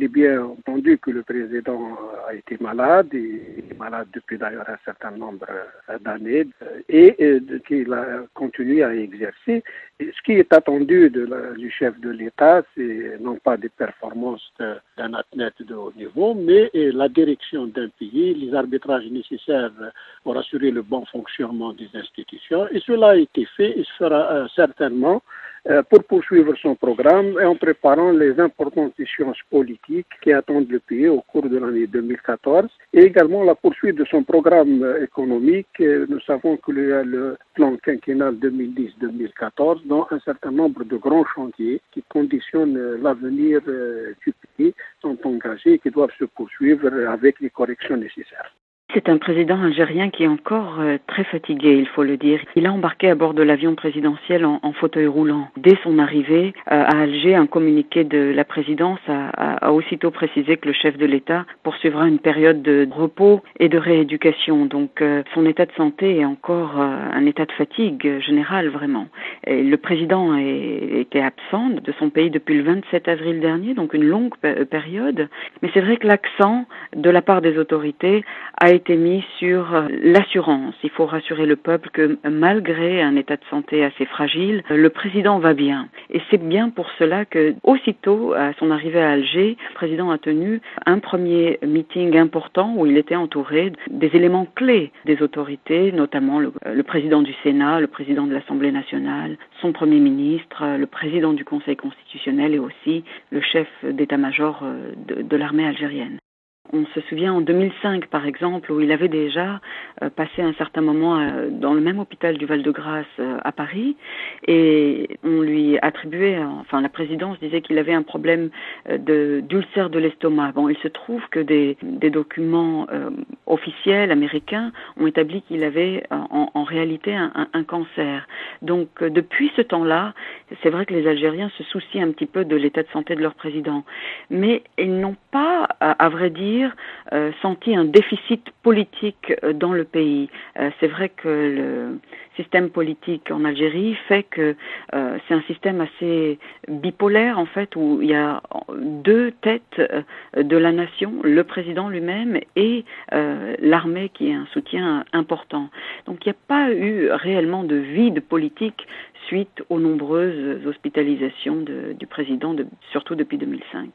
il est bien entendu que le président a été malade, il est malade depuis d'ailleurs un certain nombre d'années, et qu'il a continué à exercer. Et ce qui est attendu du chef de l'État, c'est non pas des performances d'un athlète de haut niveau, mais la direction d'un pays, les arbitrages nécessaires pour assurer le bon fonctionnement des institutions. Et cela a été fait et se fera certainement pour poursuivre son programme et en préparant les importantes échéances politiques qui attendent le pays au cours de l'année 2014 et également la poursuite de son programme économique. Nous savons qu'il y a le plan quinquennal 2010-2014 dont un certain nombre de grands chantiers qui conditionnent l'avenir du pays sont engagés et qui doivent se poursuivre avec les corrections nécessaires. C'est un président algérien qui est encore très fatigué, il faut le dire. Il a embarqué à bord de l'avion présidentiel en fauteuil roulant. Dès son arrivée à Alger, un communiqué de la présidence a aussitôt précisé que le chef de l'État poursuivra une période de repos et de rééducation. Donc son état de santé est encore un état de fatigue générale, vraiment. Et le président était absent de son pays depuis le 27 avril dernier, donc une longue période. Mais c'est vrai que l'accent de la part des autorités a été mis sur l'assurance. Il faut rassurer le peuple que malgré un état de santé assez fragile, le président va bien. Et c'est bien pour cela que, aussitôt à son arrivée à Alger, le président a tenu un premier meeting important où il était entouré des éléments clés des autorités, notamment le président du Sénat, le président de l'Assemblée nationale, son premier ministre, le président du Conseil constitutionnel et aussi le chef d'état-major de l'armée algérienne. On se souvient en 2005, par exemple, où il avait déjà passé un certain moment dans le même hôpital du Val-de-Grâce à Paris et on lui attribuait, enfin la présidence disait qu'il avait un problème d'ulcère de l'estomac. Bon, il se trouve que des documents officiels américains ont établi qu'il avait en réalité un cancer. Donc depuis ce temps-là, c'est vrai que les Algériens se soucient un petit peu de l'état de santé de leur président, mais ils n'ont pas, à vrai dire, senti un déficit politique dans le pays. C'est vrai que le système politique en Algérie fait que c'est un système assez bipolaire en fait, où il y a deux têtes de la nation, le président lui-même et l'armée qui est un soutien important. Donc il n'y a pas eu réellement de vide politique suite aux nombreuses hospitalisations du président, surtout depuis 2005.